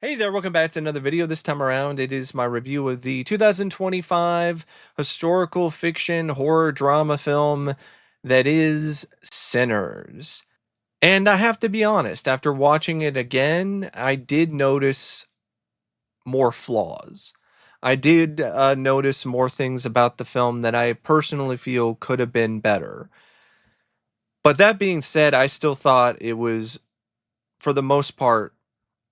Hey there, welcome back to another video. This time around, it is my review of the 2025 historical fiction horror drama film that is Sinners. And I have to be honest, after watching it again, I did notice more flaws. I did notice more things about the film that I personally feel could have been better. But that being said, I still thought it was, for the most part,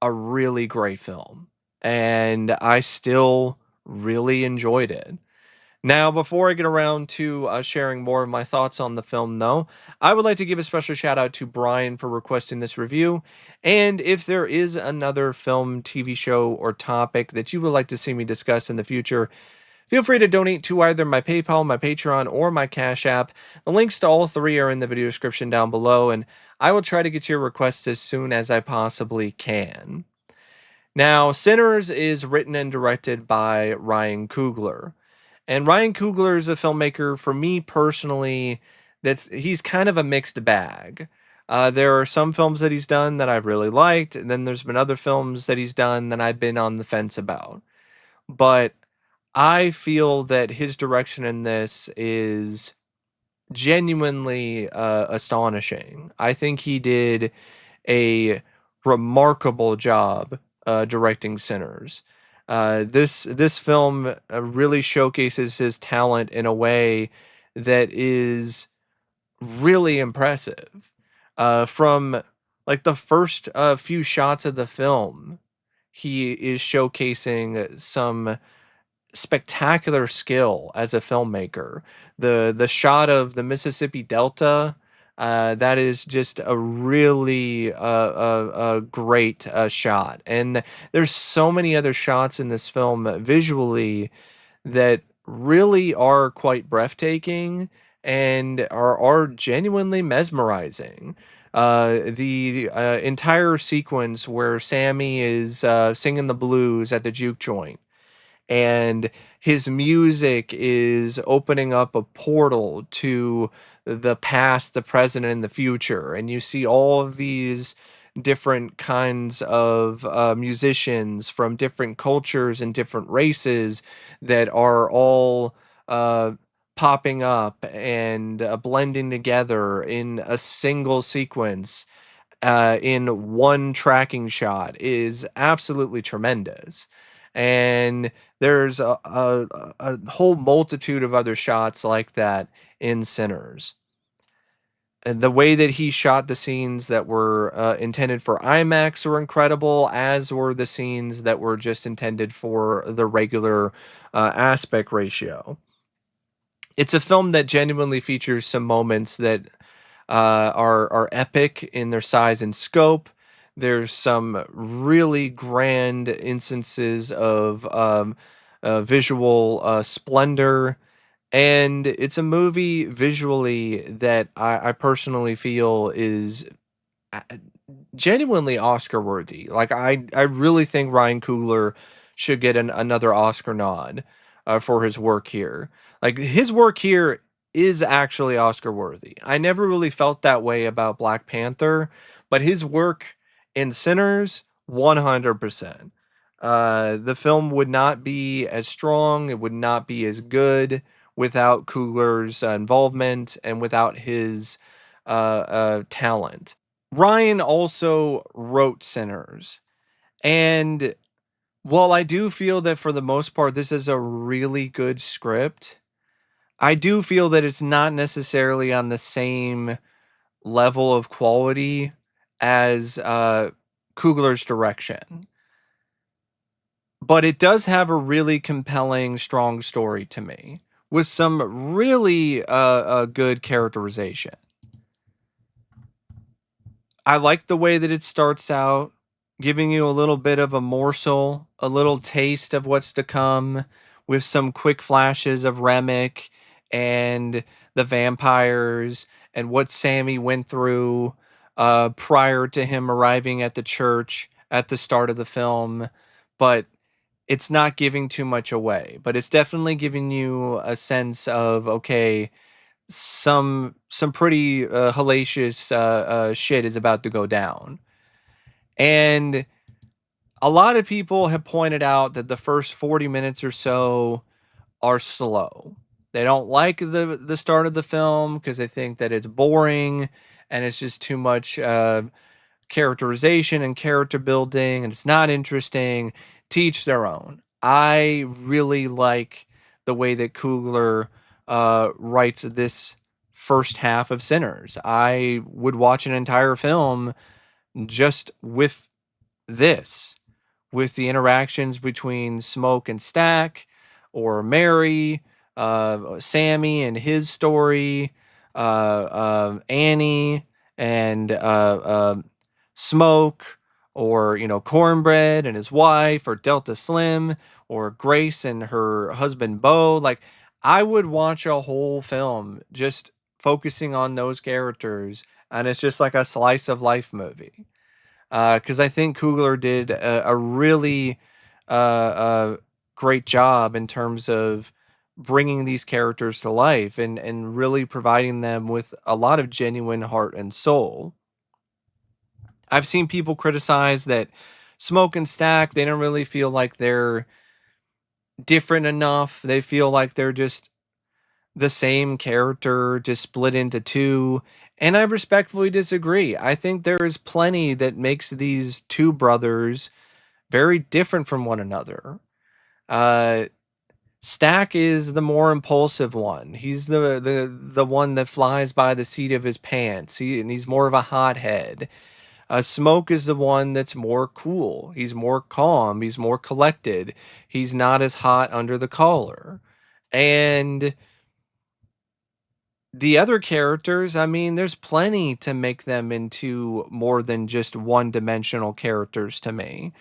a really great film, and I still really enjoyed it. Now, before I get around to sharing more of my thoughts on the film, though, I would like to give a special shout out to Brian for requesting this review. And if there is another film, TV show, or topic that you would like to see me discuss in the future, feel free to donate to either my PayPal, my Patreon, or my Cash App. The links to all three are in the video description down below, and I will try to get your requests as soon as I possibly can. Now, Sinners is written and directed by Ryan Coogler. And Ryan Coogler is a filmmaker, for me personally, he's kind of a mixed bag. There are some films that he's done that I've really liked, and then there's been other films that he's done that I've been on the fence about. But I feel that his direction in this is genuinely astonishing. I think he did a remarkable job directing Sinners. This film really showcases his talent in a way that is really impressive. From like the first few shots of the film, he is showcasing some spectacular skill as a filmmaker. The shot of the Mississippi Delta, that is just a really great shot. And there's so many other shots in this film visually that really are quite breathtaking and are genuinely mesmerizing. The entire sequence where Sammy is singing the blues at the juke joint, and his music is opening up a portal to the past, the present, and the future. And you see all of these different kinds of musicians from different cultures and different races that are all uh, popping up and blending together in a single sequence in one tracking shot is absolutely tremendous. And there's a whole multitude of other shots like that in Sinners. And the way that he shot the scenes that were intended for IMAX were incredible, as were the scenes that were just intended for the regular aspect ratio. It's a film that genuinely features some moments that are epic in their size and scope. There's some really grand instances of visual splendor, and it's a movie visually that I personally feel is uh, genuinely Oscar worthy. Like I really think Ryan Coogler should get another Oscar nod for his work here. Like his work here is actually Oscar worthy. I never really felt that way about Black Panther, but his work in Sinners, 100%. The film would not be as strong, it would not be as good without Coogler's involvement and without his talent. Ryan also wrote Sinners. And while I do feel that for the most part this is a really good script, I do feel that it's not necessarily on the same level of quality as Coogler's direction. But it does have a really compelling, strong story to me with some really good characterization. I like the way that it starts out, giving you a little bit of a morsel, a little taste of what's to come, with some quick flashes of Remick and the vampires and what Sammy went through prior to him arriving at the church at the start of the film. But it's not giving too much away. But it's definitely giving you a sense of, okay, some pretty hellacious shit is about to go down. And a lot of people have pointed out that the first 40 minutes or so are slow. They don't like the start of the film because they think that it's boring and it's just too much characterization and character building and it's not interesting. Teach their own. I really like the way that Coogler writes this first half of Sinners. I would watch an entire film just with this, with the interactions between Smoke and Stack, or Mary, Sammy and his story, Annie and Smoke, or Cornbread and his wife, or Delta Slim, or Grace and her husband Bo. Like, I would watch a whole film just focusing on those characters, and it's just like a slice of life movie. Because I think Coogler did a really uh, great job in terms of bringing these characters to life and really providing them with a lot of genuine heart and soul. I've seen people criticize that Smoke and Stack, they don't really feel like they're different enough. They feel like they're just the same character, just split into two. And I respectfully disagree. I think there is plenty that makes these two brothers very different from one another. Uh, Stack is the more impulsive one. He's the one that flies by the seat of his pants. And he's more of a hothead. Smoke is the one that's more cool. He's more calm. He's more collected. He's not as hot under the collar. And the other characters, I mean, there's plenty to make them into more than just one-dimensional characters to me.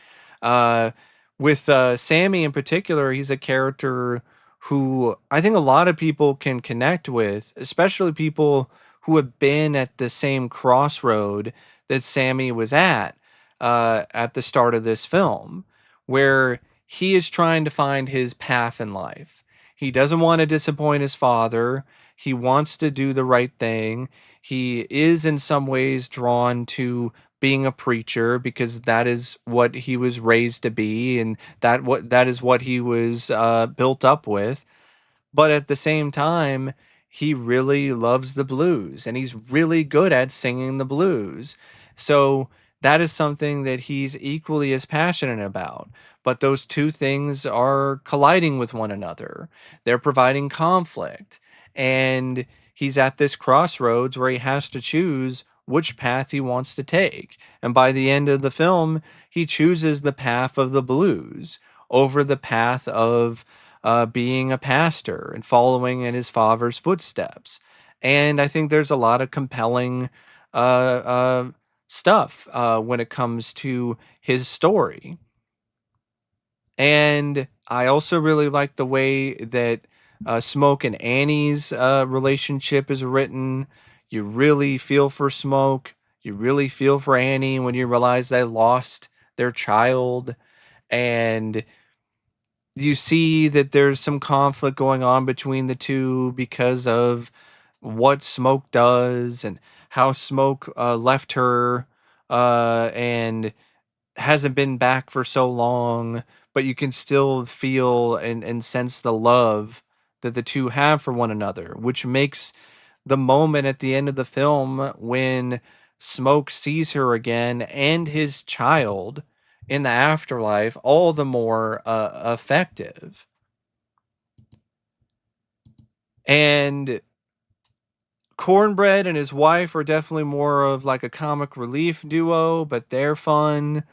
Uh, with Sammy in particular, he's a character who I think a lot of people can connect with, especially people who have been at the same crossroad that Sammy was at the start of this film, where he is trying to find his path in life. He doesn't want to disappoint his father. He wants to do the right thing. He is in some ways drawn to being a preacher because that is what he was raised to be, and that is what he was built up with. But at the same time, he really loves the blues and he's really good at singing the blues. So that is something that he's equally as passionate about. But those two things are colliding with one another. They're providing conflict. And he's at this crossroads where he has to choose which path he wants to take. And by the end of the film, he chooses the path of the blues over the path of being a pastor and following in his father's footsteps. And I think there's a lot of compelling uh, uh, stuff when it comes to his story. And I also really like the way that Smoke and Annie's relationship is written. You really feel for Smoke. You really feel for Annie when you realize they lost their child. And you see that there's some conflict going on between the two because of what Smoke does and how Smoke left her and hasn't been back for so long, but you can still feel and sense the love that the two have for one another, which makes the moment at the end of the film when Smoke sees her again and his child in the afterlife all the more effective. And Cornbread and his wife are definitely more of like a comic relief duo, but they're fun.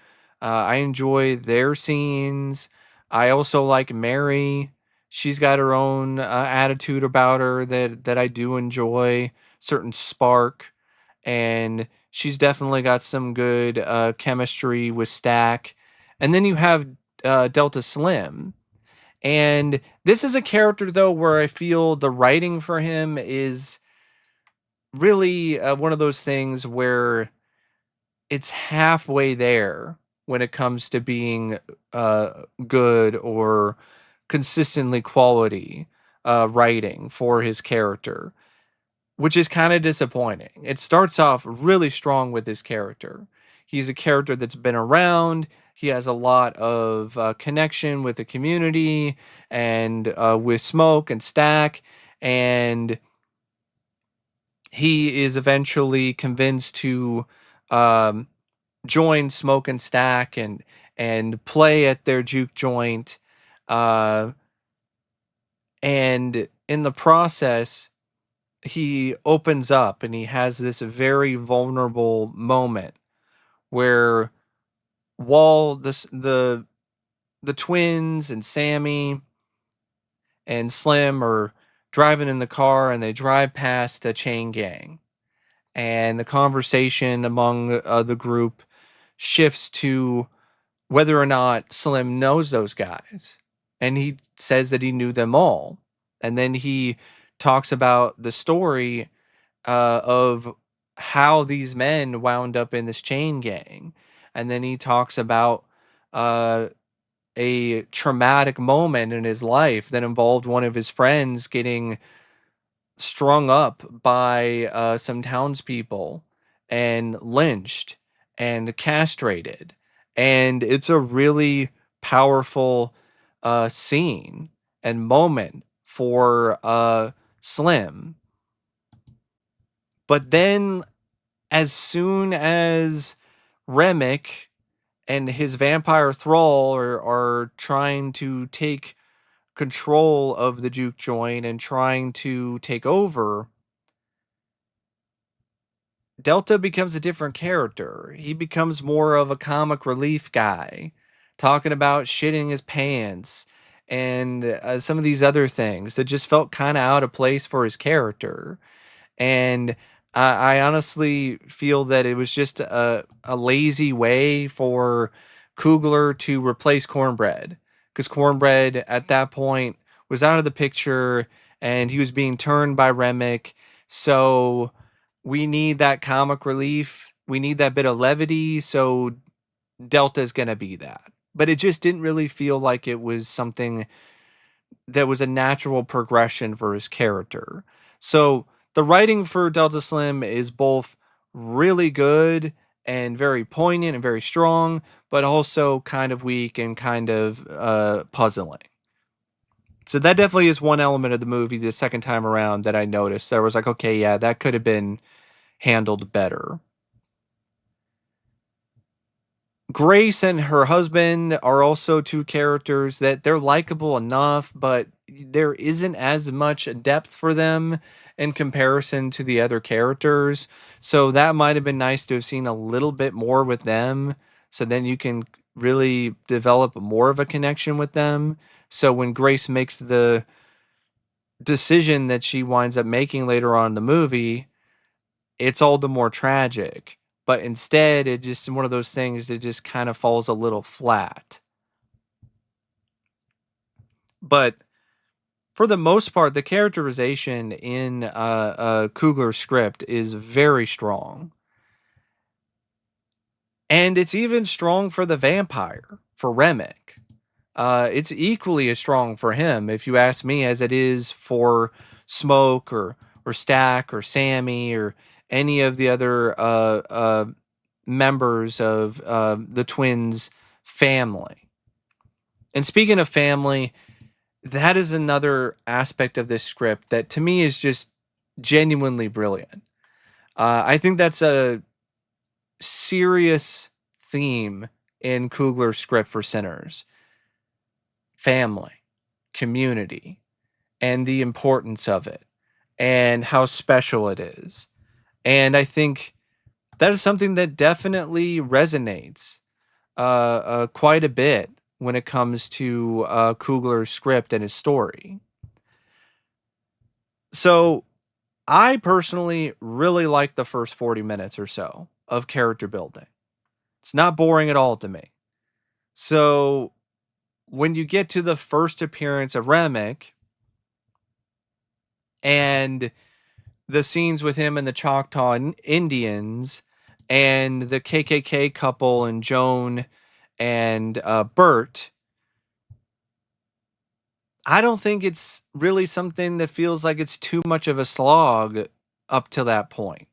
I enjoy their scenes. I also like Mary. She's got her own attitude about her that I do enjoy, certain spark, and she's definitely got some good chemistry with Stack. And then you have Delta Slim. And this is a character though where I feel the writing for him is really one of those things where it's halfway there when it comes to being good or consistently quality writing for his character, which is kind of disappointing. It starts off really strong with his character. He's a character that's been around. He has a lot of connection with the community and with Smoke and Stack. And he is eventually convinced to um, join Smoke and Stack and play at their juke joint. Uh, and in the process, he opens up and he has this very vulnerable moment where Wall, the twins and Sammy and Slim are driving in the car and they drive past a chain gang, and the conversation among the group shifts to whether or not Slim knows those guys. And he says that he knew them all. And then he talks about the story of how these men wound up in this chain gang. And then he talks about uh, a traumatic moment in his life that involved one of his friends getting strung up by some townspeople and lynched and castrated. And it's a really powerful scene and moment for Slim. But then, as soon as Remick and his vampire thrall are trying to take control of the juke joint and trying to take over, Delta becomes a different character. He becomes more of a comic relief guy, talking about shitting his pants and some of these other things that just felt kind of out of place for his character. And I honestly feel that it was just a lazy way for Coogler to replace Cornbread, because Cornbread at that point was out of the picture and he was being turned by Remick. So we need that comic relief. We need that bit of levity. So Delta's going to be that. But it just didn't really feel like it was something that was a natural progression for his character. So the writing for Delta Slim is both really good and very poignant and very strong, but also kind of weak and kind of puzzling. So that definitely is one element of the movie the second time around that I noticed. That was like, okay, yeah, that could have been handled better. Grace and her husband are also two characters that they're likable enough, but there isn't as much depth for them in comparison to the other characters. So that might have been nice to have seen a little bit more with them. So then you can really develop more of a connection with them. So when Grace makes the decision that she winds up making later on in the movie, it's all the more tragic. But instead, it just one of those things that just kind of falls a little flat. But for the most part, the characterization in Coogler's script is very strong. And it's even strong for the vampire, for Remick. It's equally as strong for him, if you ask me, as it is for Smoke or Stack or Sammy or any of the other members of the twins' family. And speaking of family, that is another aspect of this script that to me is just genuinely brilliant. I think that's a serious theme in Coogler's script for Sinners: family, community, and the importance of it, and how special it is. And I think that is something that definitely resonates quite a bit when it comes to Coogler's script and his story. So I personally really like the first 40 minutes or so of character building. It's not boring at all to me. So when you get to the first appearance of Remick and the scenes with him and the Choctaw Indians and the KKK couple and Joan and Bert, I don't think it's really something that feels like it's too much of a slog up to that point,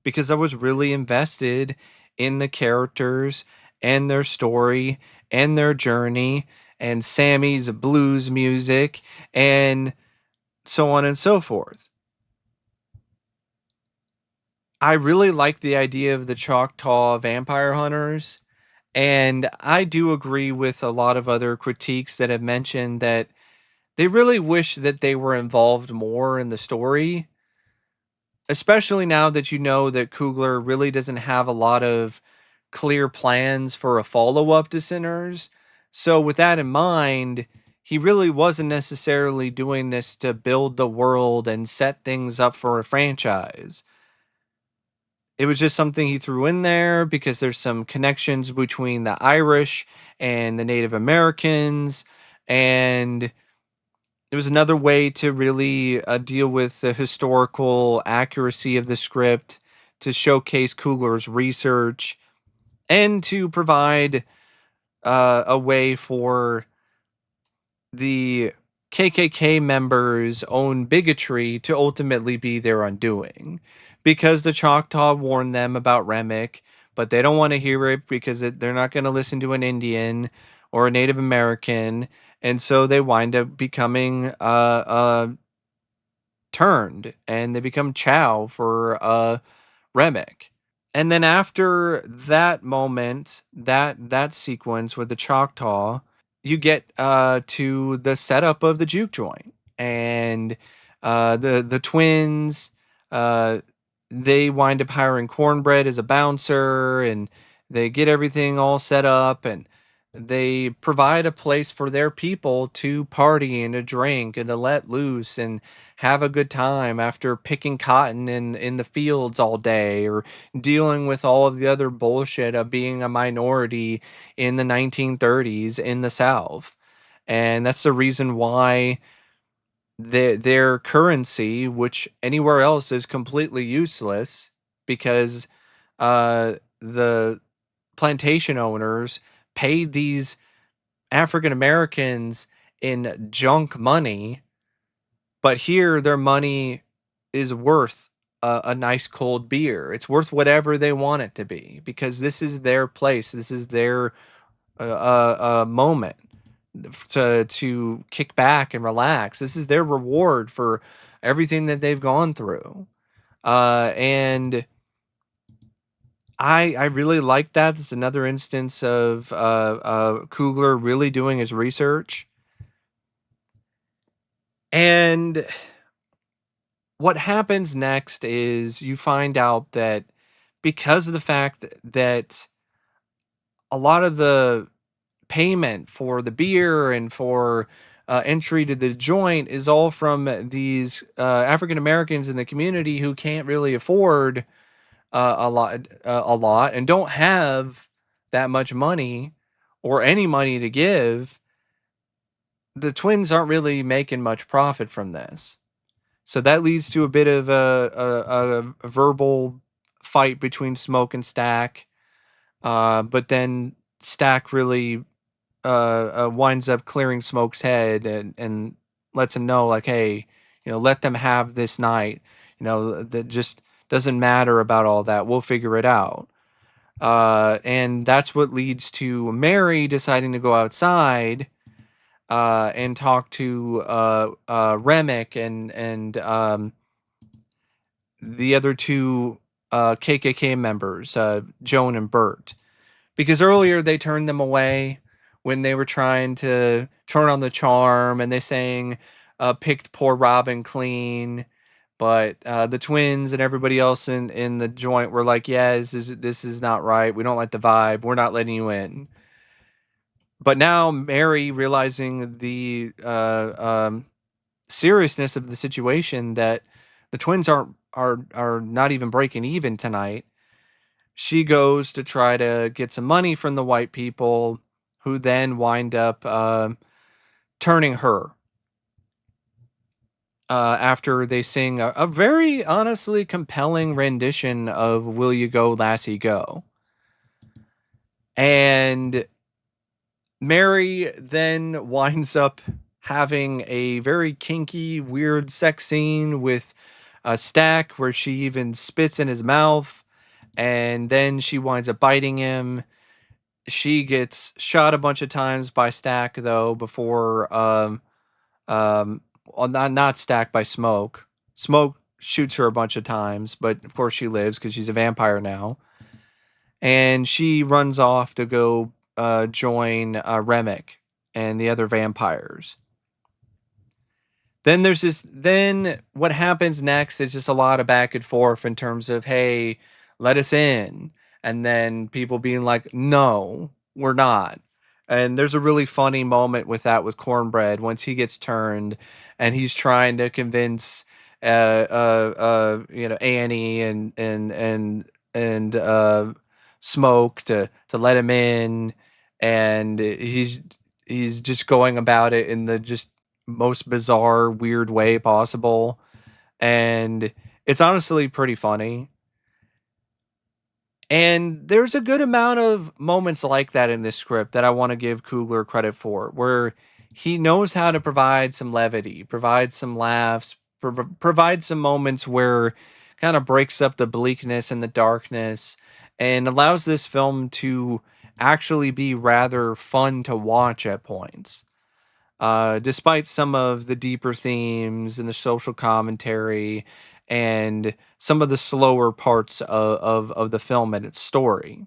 because I was really invested in the characters and their story and their journey and Sammy's blues music and so on and so forth. I really like the idea of the Choctaw vampire hunters, and I do agree with a lot of other critiques that have mentioned that they really wish that they were involved more in the story, especially now that you know that Coogler really doesn't have a lot of clear plans for a follow-up to Sinners. So with that in mind, he really wasn't necessarily doing this to build the world and set things up for a franchise. It was just something he threw in there because there's some connections between the Irish and the Native Americans, and it was another way to really deal with the historical accuracy of the script, to showcase Coogler's research, and to provide a way for the KKK members' own bigotry to ultimately be their undoing. Because the Choctaw warned them about Remick, but they don't want to hear it because they're not going to listen to an Indian or a Native American. And so they wind up becoming turned and they become chow for Remick. And then after that moment, that sequence with the Choctaw, you get to the setup of the juke joint, and the twins, uh they wind up hiring Cornbread as a bouncer, and they get everything all set up, and they provide a place for their people to party and to drink and to let loose and have a good time after picking cotton in the fields all day, or dealing with all of the other bullshit of being a minority in the 1930s in the South. And that's the reason why their currency, which anywhere else is completely useless, because the plantation owners paid these African Americans in junk money, but here their money is worth a nice cold beer. It's worth whatever they want it to be because this is their place. This is their moment to kick back and relax. This is their reward for everything that they've gone through. And I really like that. It's another instance of Coogler really doing his research. And what happens next is you find out that because of the fact that a lot of the payment for the beer and for entry to the joint is all from these African Americans in the community who can't really afford a lot, and don't have that much money or any money to give. The twins aren't really making much profit from this. So that leads to a bit of a verbal fight between Smoke and Stack. But then Stack really winds up clearing Smoke's head and lets him know, like, hey, let them have this night. That just doesn't matter about all that. We'll figure it out. And that's what leads to Mary deciding to go outside and talk to Remick and the other two KKK members, Joan and Bert, because earlier they turned them away when they were trying to turn on the charm, and they sang "Picked Poor Robin Clean." But the twins and everybody else in the joint were like, "Yeah, this is not right. We don't like the vibe. We're not letting you in." But now Mary, realizing the seriousness of the situation, that the twins are not even breaking even tonight, she goes to try to get some money from the white people, who then wind up turning her after they sing a very honestly compelling rendition of "Will You Go, Lassie Go." And Mary then winds up having a very kinky, weird sex scene with a Stack, where she even spits in his mouth. and then she winds up biting him. She gets shot a bunch of times by Stack though before well, not Stack, by Smoke. Smoke shoots her a bunch of times, but of course she lives because she's a vampire now. And she runs off to go join Remick and the other vampires. Then there's this. Then what happens next is just a lot of back and forth in terms of, hey, let us in, and then people being like, no, we're not. And there's a really funny moment with that with Cornbread once he gets turned, and he's trying to convince, Annie and Smoke to let him in, and he's just going about it in the just most bizarre, weird way possible. And it's honestly pretty funny. And there's a good amount of moments like that in this script that I want to give Coogler credit for, where he knows how to provide some levity, provide some laughs, provide some moments where kind of breaks up the bleakness and the darkness and allows this film to actually be rather fun to watch at points. Despite some of the deeper themes and the social commentary and some of the slower parts of the film and its story.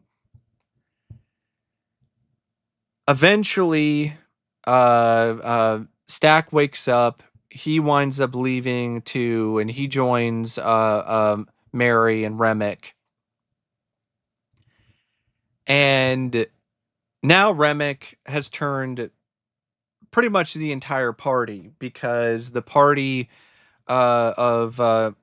Eventually, Stack wakes up. He winds up leaving too, and he joins Mary and Remick. And now Remick has turned pretty much the entire party because the party of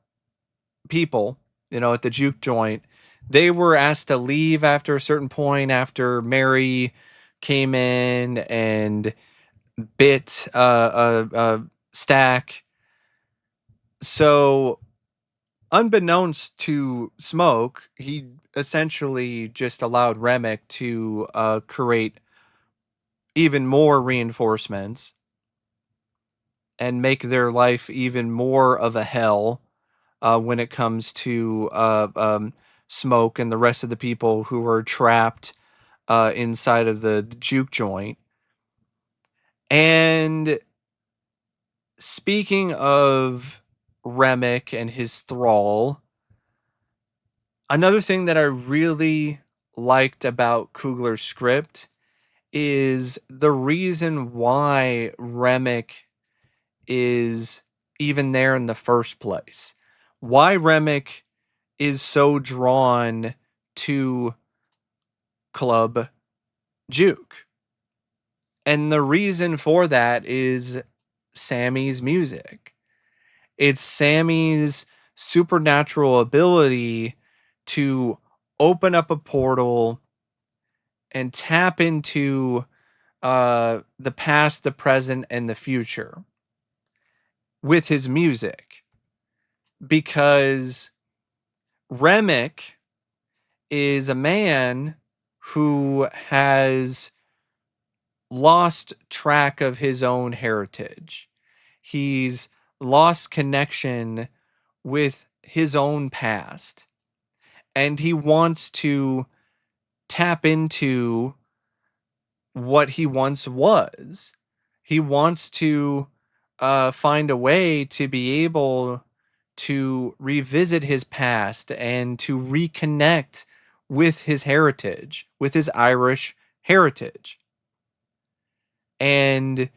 people, at the juke joint, they were asked to leave after a certain point after Mary came in and bit Stack. So, unbeknownst to Smoke, he essentially just allowed Remick to create even more reinforcements and make their life even more of a hell when it comes to Smoke and the rest of the people who were trapped inside of the juke joint. And speaking of Remick and his thrall, another thing that I really liked about Coogler's script is the reason why Remick is even there in the first place. Why Remick is so drawn to Club Juke. And the reason for that is Sammy's music. It's Sammy's supernatural ability to open up a portal and tap into the past, the present, and the future with his music. Because Remick is a man who has lost track of his own heritage. He's lost connection with his own past. And he wants to tap into what he once was. He wants to find a way to be able to revisit his past and to reconnect with his heritage, with his Irish heritage, and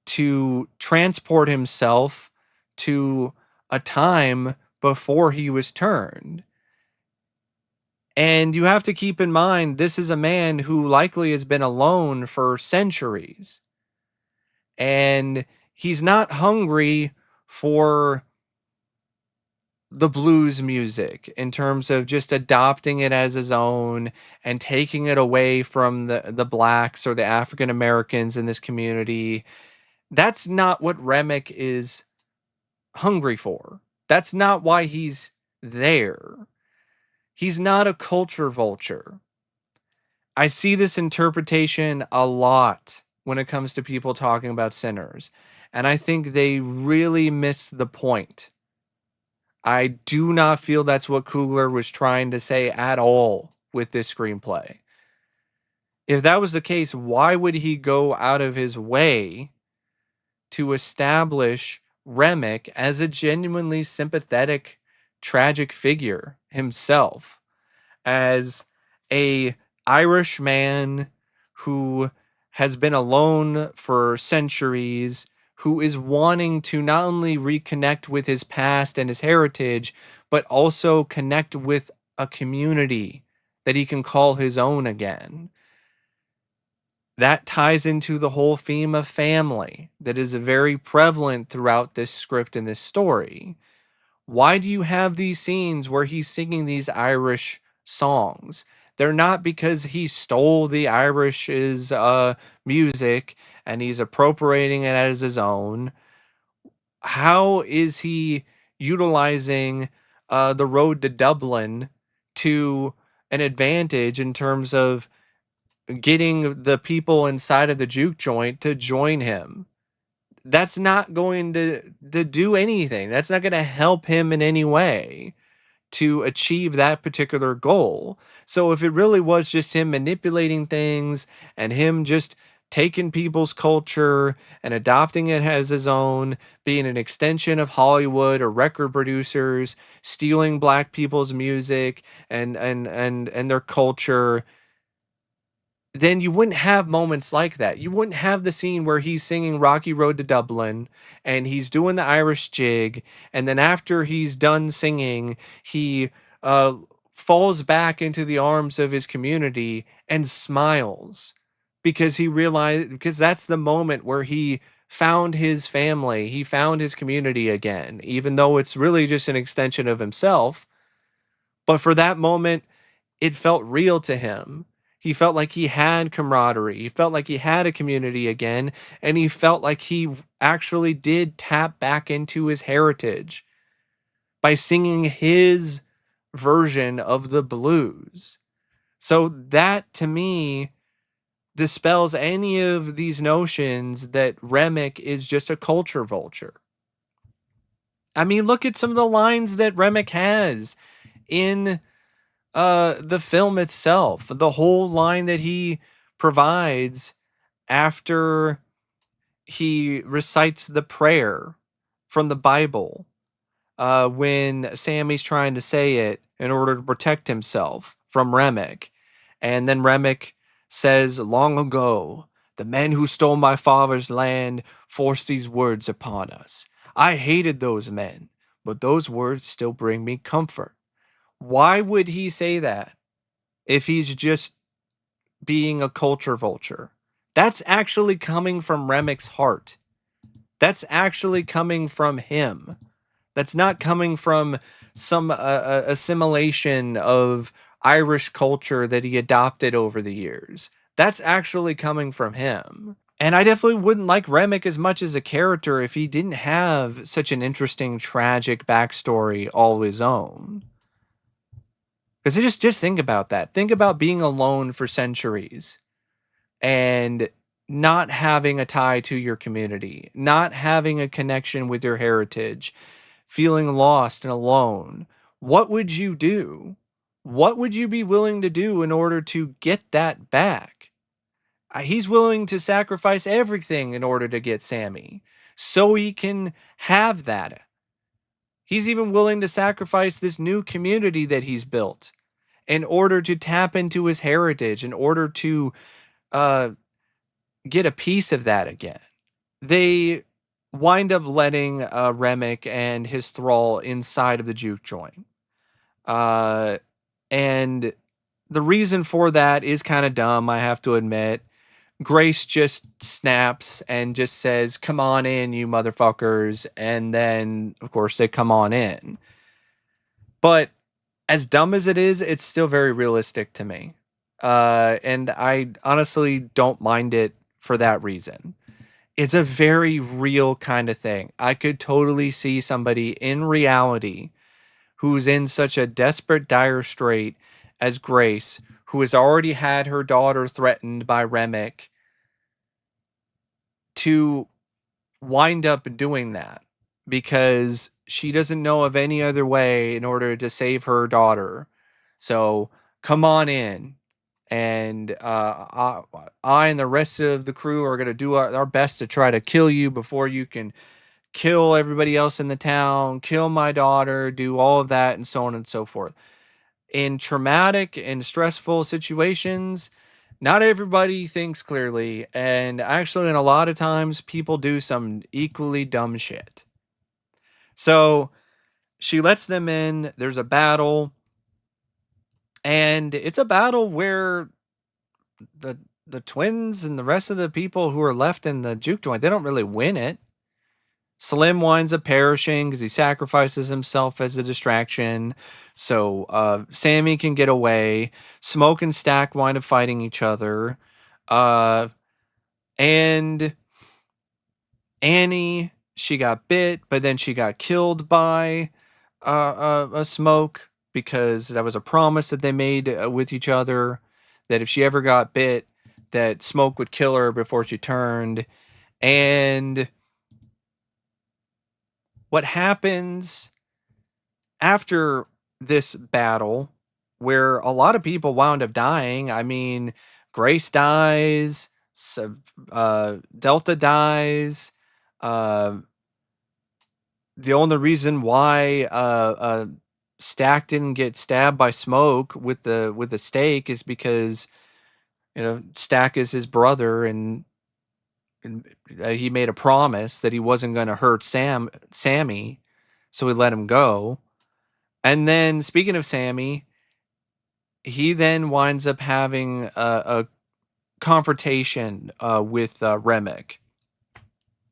to transport himself to a time before he was turned. And you have to keep in mind, this is a man who likely has been alone for centuries. And he's not hungry for the blues music in terms of just adopting it as his own and taking it away from the blacks or the African Americans in this community. That's not what Remick is hungry for. That's not why he's there. He's not a culture vulture. I see this interpretation a lot when it comes to people talking about Sinners, and I think they really miss the point. I do not feel that's what Coogler was trying to say at all with this screenplay. If that was the case, why would he go out of his way to establish Remick as a genuinely sympathetic, tragic figure himself, as a Irish man who has been alone for centuries, who is wanting to not only reconnect with his past and his heritage, but also connect with a community that he can call his own again. That ties into the whole theme of family that is very prevalent throughout this script and this story. Why do you have these scenes where he's singing these Irish songs? They're not because he stole the Irish's music and he's appropriating it as his own. How is he utilizing the road to Dublin to an advantage in terms of getting the people inside of the juke joint to join him? That's not going to do anything. That's not going to help him in any way to achieve that particular goal. So if it really was just him manipulating things and him just taking people's culture and adopting it as his own, being an extension of Hollywood or record producers, stealing black people's music and their culture, then you wouldn't have moments like that. You wouldn't have the scene where he's singing Rocky Road to Dublin and he's doing the Irish jig. And then after he's done singing, he uh, falls back into the arms of his community and smiles because he realized, because that's the moment where he found his family, he found his community again, even though it's really just an extension of himself. But for that moment, it felt real to him. He felt like he had camaraderie. He felt like he had a community again. And he felt like he actually did tap back into his heritage by singing his version of the blues. So that to me dispels any of these notions that Remick is just a culture vulture. I mean, look at some of the lines that Remick has in the film itself. The whole line that he provides after he recites the prayer from the Bible, when Sammy's trying to say it in order to protect himself from Remick. And then Remick says, "Long ago, the men who stole my father's land forced these words upon us. I hated those men, but those words still bring me comfort." Why would he say that if he's just being a culture vulture? That's actually coming from Remick's heart. That's actually coming from him. That's not coming from some assimilation of Irish culture that he adopted over the years. That's actually coming from him. And I definitely wouldn't like Remick as much as a character if he didn't have such an interesting, tragic backstory all his own. Because just think about that. Think about being alone for centuries and not having a tie to your community, not having a connection with your heritage, feeling lost and alone. What would you do? What would you be willing to do in order to get that back? He's willing to sacrifice everything in order to get Sammy so he can have that. He's even willing to sacrifice this new community that he's built in order to tap into his heritage, in order to uh, get a piece of that again. They wind up letting Remick and his thrall inside of the juke joint. Uh, and the reason for that is kind of dumb, I have to admit. Grace just snaps and just says, "Come on in, you motherfuckers." And then, of course, they come on in. But as dumb as it is, it's still very realistic to me. And I honestly don't mind it for that reason. It's a very real kind of thing. I could totally see somebody in reality who's in such a desperate, dire strait as Grace, who has already had her daughter threatened by Remick, to wind up doing that because she doesn't know of any other way in order to save her daughter. So come on in. And I and the rest of the crew are going to do our best to try to kill you before you can kill everybody else in the town, kill my daughter, do all of that, and so on and so forth. In traumatic and stressful situations, not everybody thinks clearly. And actually, in a lot of times, people do some equally dumb shit. So she lets them in. There's a battle. And it's a battle where the the twins and the rest of the people who are left in the juke joint, they don't really win it. Slim winds up perishing because he sacrifices himself as a distraction. So Sammy can get away. Smoke and Stack wind up fighting each other. Uh, and Annie, she got bit, but then she got killed by a Smoke because that was a promise that they made with each other that if she ever got bit, that Smoke would kill her before she turned. And what happens after this battle, where a lot of people wound up dying? I mean, Grace dies, Delta dies. Uh, the only reason why Stack didn't get stabbed by Smoke with the stake is because Stack is his brother, and he made a promise that he wasn't going to hurt Sammy, so he let him go. And then, speaking of Sammy, he then winds up having a confrontation with Remick.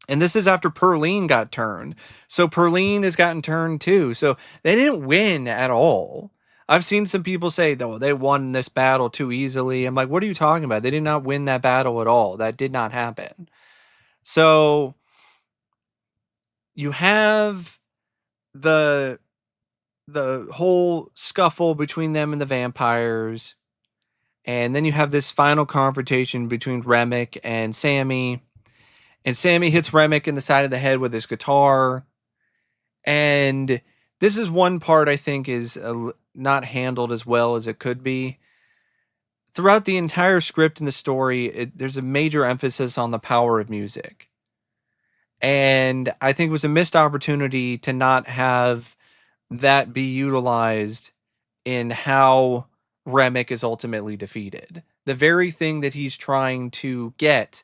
And this is after Perline got turned. So Perline has gotten turned too. So they didn't win at all. I've seen some people say, though, they won this battle too easily. I'm like, what are you talking about? They did not win that battle at all. That did not happen. So you have the whole scuffle between them and the vampires. And then you have this final confrontation between Remick and Sammy. And Sammy hits Remick in the side of the head with his guitar. And this is one part I think is not handled as well as it could be. Throughout the entire script and the story, there's a major emphasis on the power of music. And I think it was a missed opportunity to not have that be utilized in how Remick is ultimately defeated. The very thing that he's trying to get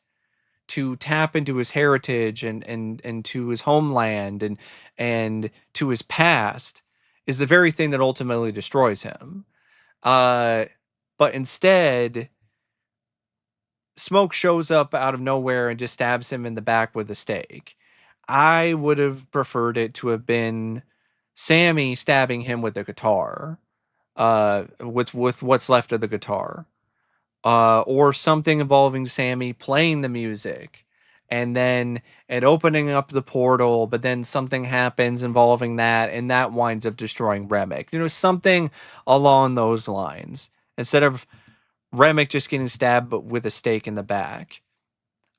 to tap into his heritage and to his homeland and to his past is the very thing that ultimately destroys him. But instead, Smoke shows up out of nowhere and just stabs him in the back with a stake. I would have preferred it to have been Sammy stabbing him with the guitar, with what's left of the guitar, or something involving Sammy playing the music, and then it opening up the portal, but then something happens involving that, and that winds up destroying Remick. Something along those lines, instead of Remick just getting stabbed but with a stake in the back.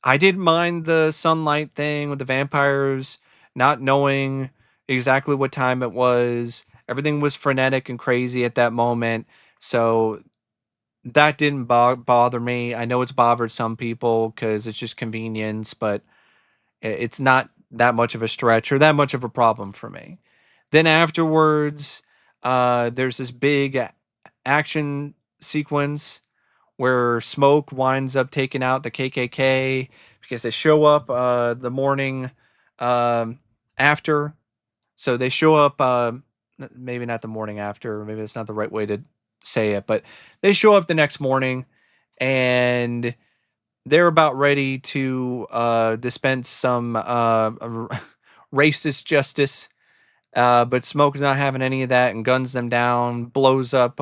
I didn't mind the sunlight thing with the vampires not knowing exactly what time it was. Everything was frenetic and crazy at that moment. So that didn't bother me. I know it's bothered some people because it's just convenience, but it's not that much of a stretch or that much of a problem for me. Then afterwards, there's this big action sequence where Smoke winds up taking out the KKK because they show up the morning after. So they show up, maybe not the morning after, maybe that's not the right way to say it, but they show up the next morning and they're about ready to dispense some racist justice. But Smoke's not having any of that and guns them down, blows up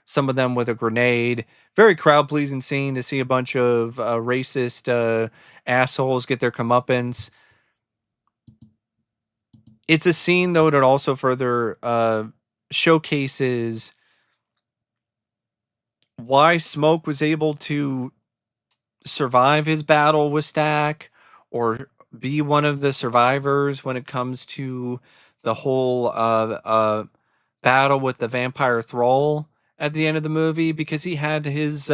some of them with a grenade. Very crowd pleasing scene to see a bunch of racist assholes get their comeuppance. It's a scene, though, that also further showcases why Smoke was able to survive his battle with Stack or be one of the survivors when it comes to the whole battle with the vampire thrall at the end of the movie, because he had his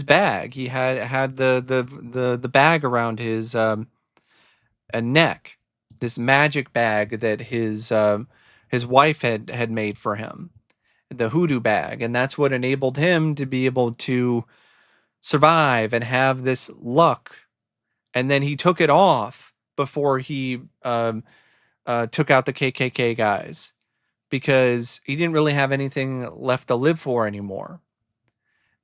bag. He had the bag around his a neck, this magic bag that his wife had made for him, the hoodoo bag, and that's what enabled him to be able to survive and have this luck. And then he took it off before he took out the KKK guys, because he didn't really have anything left to live for anymore.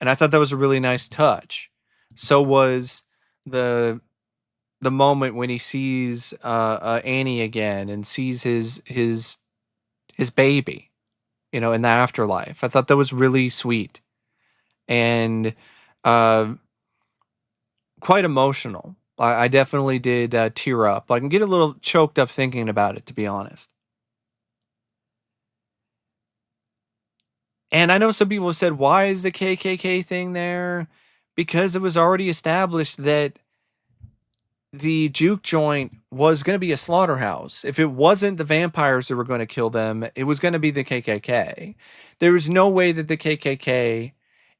And I thought that was a really nice touch. So was the the moment when he sees Annie again and sees his baby, in the afterlife. I thought that was really sweet and uh, quite emotional. I definitely did tear up. I can get a little choked up thinking about it, to be honest. And I know some people have said, why is the KKK thing there? Because it was already established that the juke joint was going to be a slaughterhouse. If it wasn't the vampires that were going to kill them, it was going to be the KKK. There was no way that the KKK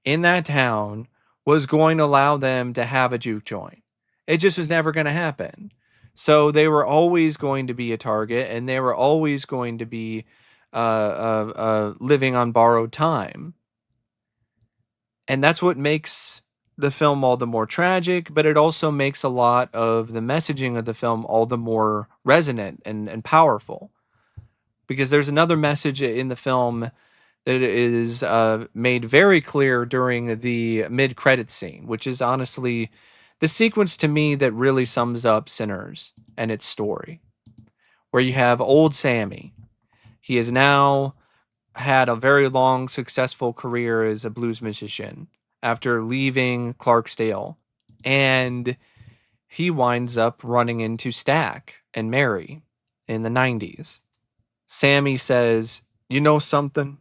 in that town was going to allow them to have a juke joint. It just was never going to happen. So they were always going to be a target, and they were always going to be living on borrowed time. And that's what makes the film all the more tragic, but it also makes a lot of the messaging of the film all the more resonant and powerful. Because there's another message in the film that is made very clear during the mid-credit scene, which is honestly the sequence to me that really sums up Sinners and its story, where you have old Sammy. He has now had a very long, successful career as a blues musician after leaving Clarksdale. And he winds up running into Stack and Mary in the 90s. Sammy says, "You know something?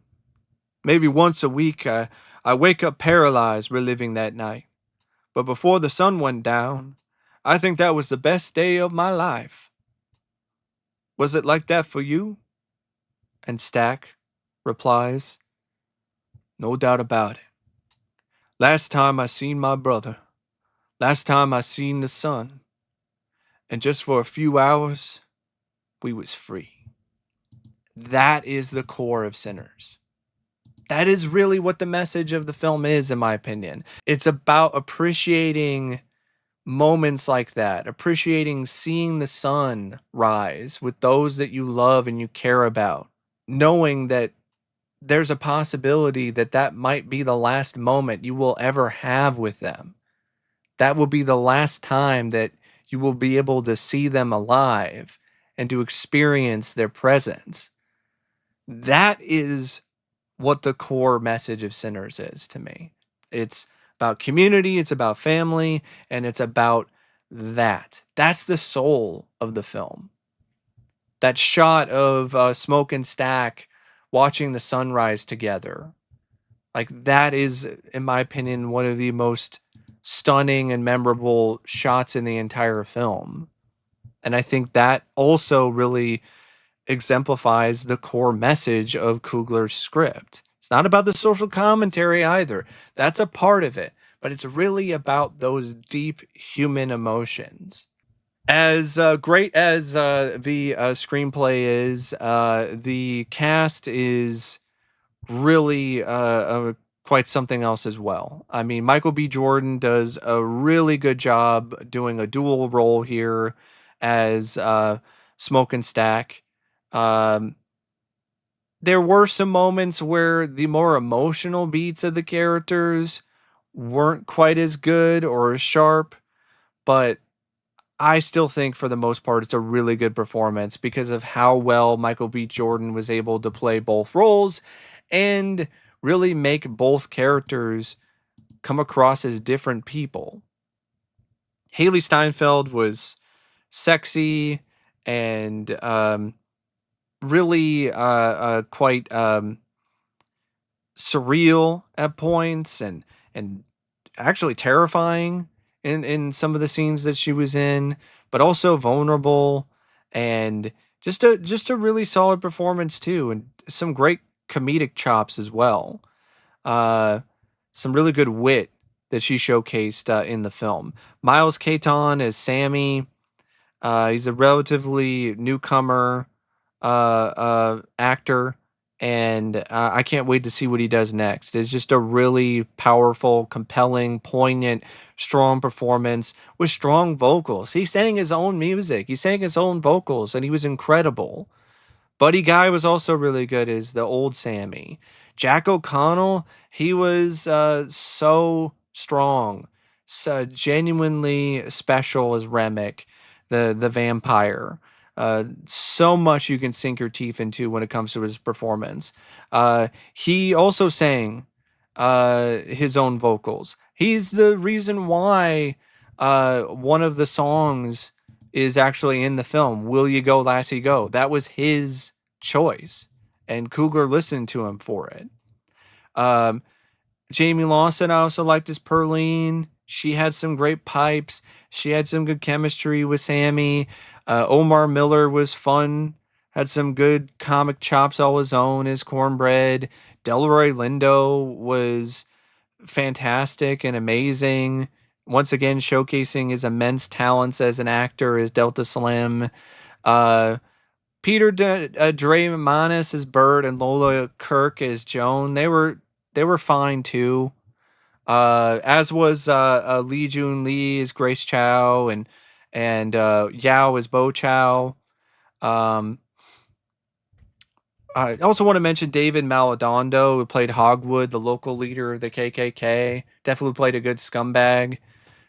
Maybe once a week I wake up paralyzed reliving that night. But before the sun went down, I think that was the best day of my life. Was it like that for you?" And Stack replies, "No doubt about it. Last time I seen my brother, last time I seen the sun, and just for a few hours, we was free." That is the core of Sinners. That is really what the message of the film is, in my opinion. It's about appreciating moments like that, appreciating seeing the sun rise with those that you love and you care about, knowing that there's a possibility that that might be the last moment you will ever have with them. That will be the last time that you will be able to see them alive and to experience their presence. That is what the core message of Sinners is to me. It's about community, it's about family, and it's about that. That's the soul of the film. That shot of Smoke and Stack watching the sunrise together. Like, that is, in my opinion, one of the most stunning and memorable shots in the entire film. And I think that also really exemplifies the core message of Coogler's script. It's not about the social commentary either. That's a part of it, but it's really about those deep human emotions. As great as the screenplay is, the cast is really quite something else as well. I mean, Michael B. Jordan does a really good job doing a dual role here as Smoke and Stack. Um, there were some moments where the more emotional beats of the characters weren't quite as good or as sharp, but I still think for the most part it's a really good performance because of how well Michael B. Jordan was able to play both roles and really make both characters come across as different people. Hailee Steinfeld was sexy and really quite surreal at points and actually terrifying in some of the scenes that she was in, but also vulnerable and Just a really solid performance too, and some great comedic chops as well. Uh, some really good wit that she showcased in the film. Miles Caton as Sammy. He's a relatively newcomer actor, and I can't wait to see what he does next. It's just a really powerful, compelling, poignant, strong performance with strong vocals. He sang his own music, he sang his own vocals, and he was incredible. Buddy Guy was also really good as the old Sammy. Jack O'Connell, he was so strong, so genuinely special as Remick, the vampire. So much you can sink your teeth into when it comes to his performance. He also sang his own vocals. He's the reason why one of the songs is actually in the film. Will You Go, Lassie Go? That was his choice, and Coogler listened to him for it. Um, Jayme Lawson, I also liked as Perline. She had some great pipes. She had some good chemistry with Sammy. Omar Miller was fun. Had some good comic chops all his own as Cornbread. Delroy Lindo was fantastic and amazing. Once again, showcasing his immense talents as an actor as Delta Slim. Uh, Dre Manis as Bird and Lola Kirk as Joan. They were fine too. As was Lee Jun Lee as Grace Chow and Yao as Bo Chow. Um, I also want to mention David Maladondo, who played Hogwood, the local leader of the KKK. Definitely played a good scumbag.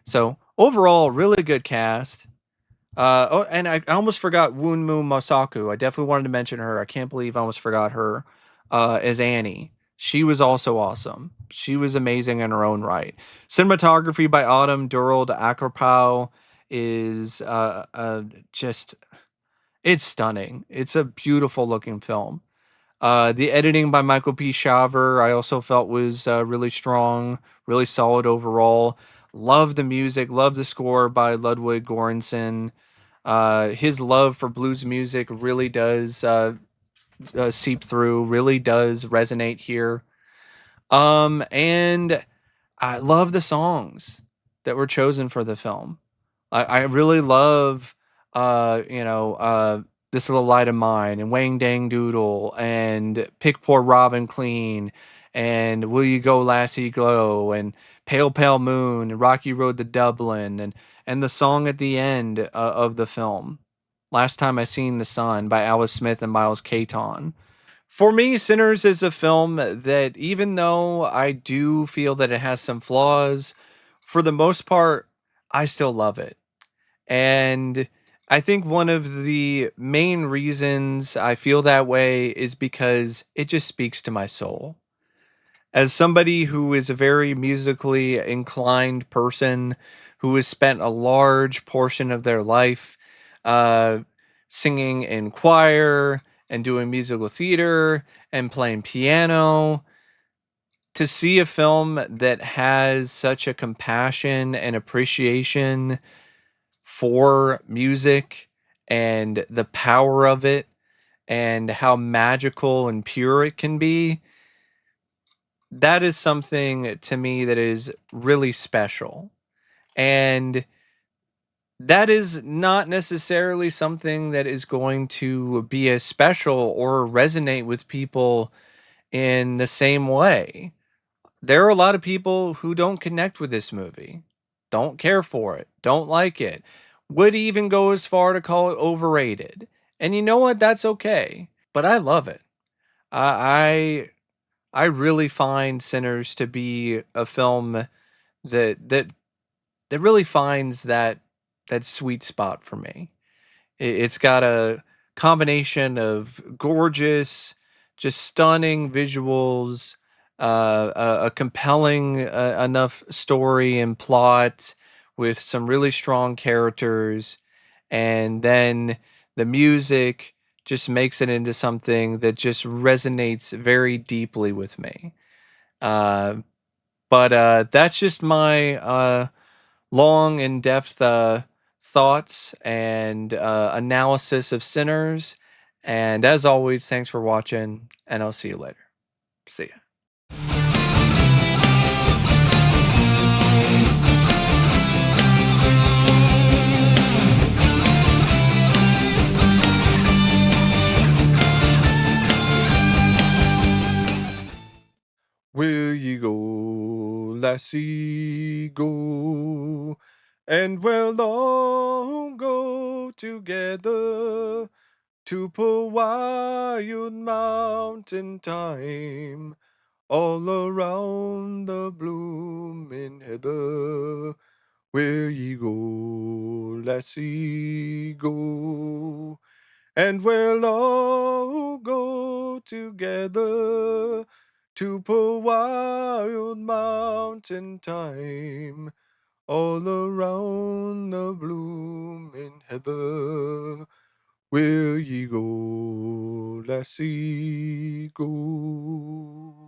So overall, really good cast. And I almost forgot Wunmu Mosaku. I definitely wanted to mention her. I can't believe I almost forgot her as Annie. She was also awesome. She was amazing in her own right. Cinematography by Autumn Durald Akropow is just, it's stunning. It's a beautiful looking film. The editing by Michael P. Shaver, I also felt was really strong, really solid overall. Love the music, love the score by Ludwig Göransson. His love for blues music really does seep through, really does resonate here. And I love the songs that were chosen for the film. I really love, This Little Light of Mine and Wang Dang Doodle and Pick Poor Robin Clean and Will You Go Lassie Glow and Pale Pale Moon and Rocky Road to Dublin and the song at the end of the film, Last Time I Seen the Sun by Alice Smith and Miles Caton. For me, Sinners is a film that, even though I do feel that it has some flaws, for the most part, I still love it. And I think one of the main reasons I feel that way is because it just speaks to my soul. As somebody who is a very musically inclined person who has spent a large portion of their life uh, singing in choir and doing musical theater and playing piano, to see a film that has such a compassion and appreciation for music and the power of it and how magical and pure it can be, that is something to me that is really special. And that is not necessarily something that is going to be as special or resonate with people in the same way. There are a lot of people who don't connect with this movie, don't care for it, don't like it, would even go as far to call it overrated. And you know what? That's okay. But I love it. I I really find Sinners to be a film that that really finds that sweet spot for me. It's got a combination of gorgeous, just stunning visuals, a compelling enough story and plot with some really strong characters, and then the music just makes it into something that just resonates very deeply with me. Uh, but that's just my long in depth thoughts and analysis of Sinners. And as always, thanks for watching, and I'll see you later. See ya. Will ye go, lassie, go? And we'll all go together to pull wild mountain thyme all around the blooming heather. Will ye go, lassie, go? And we'll all go together to pull wild mountain thyme all around the blooming heather. Will ye go, lassie, go?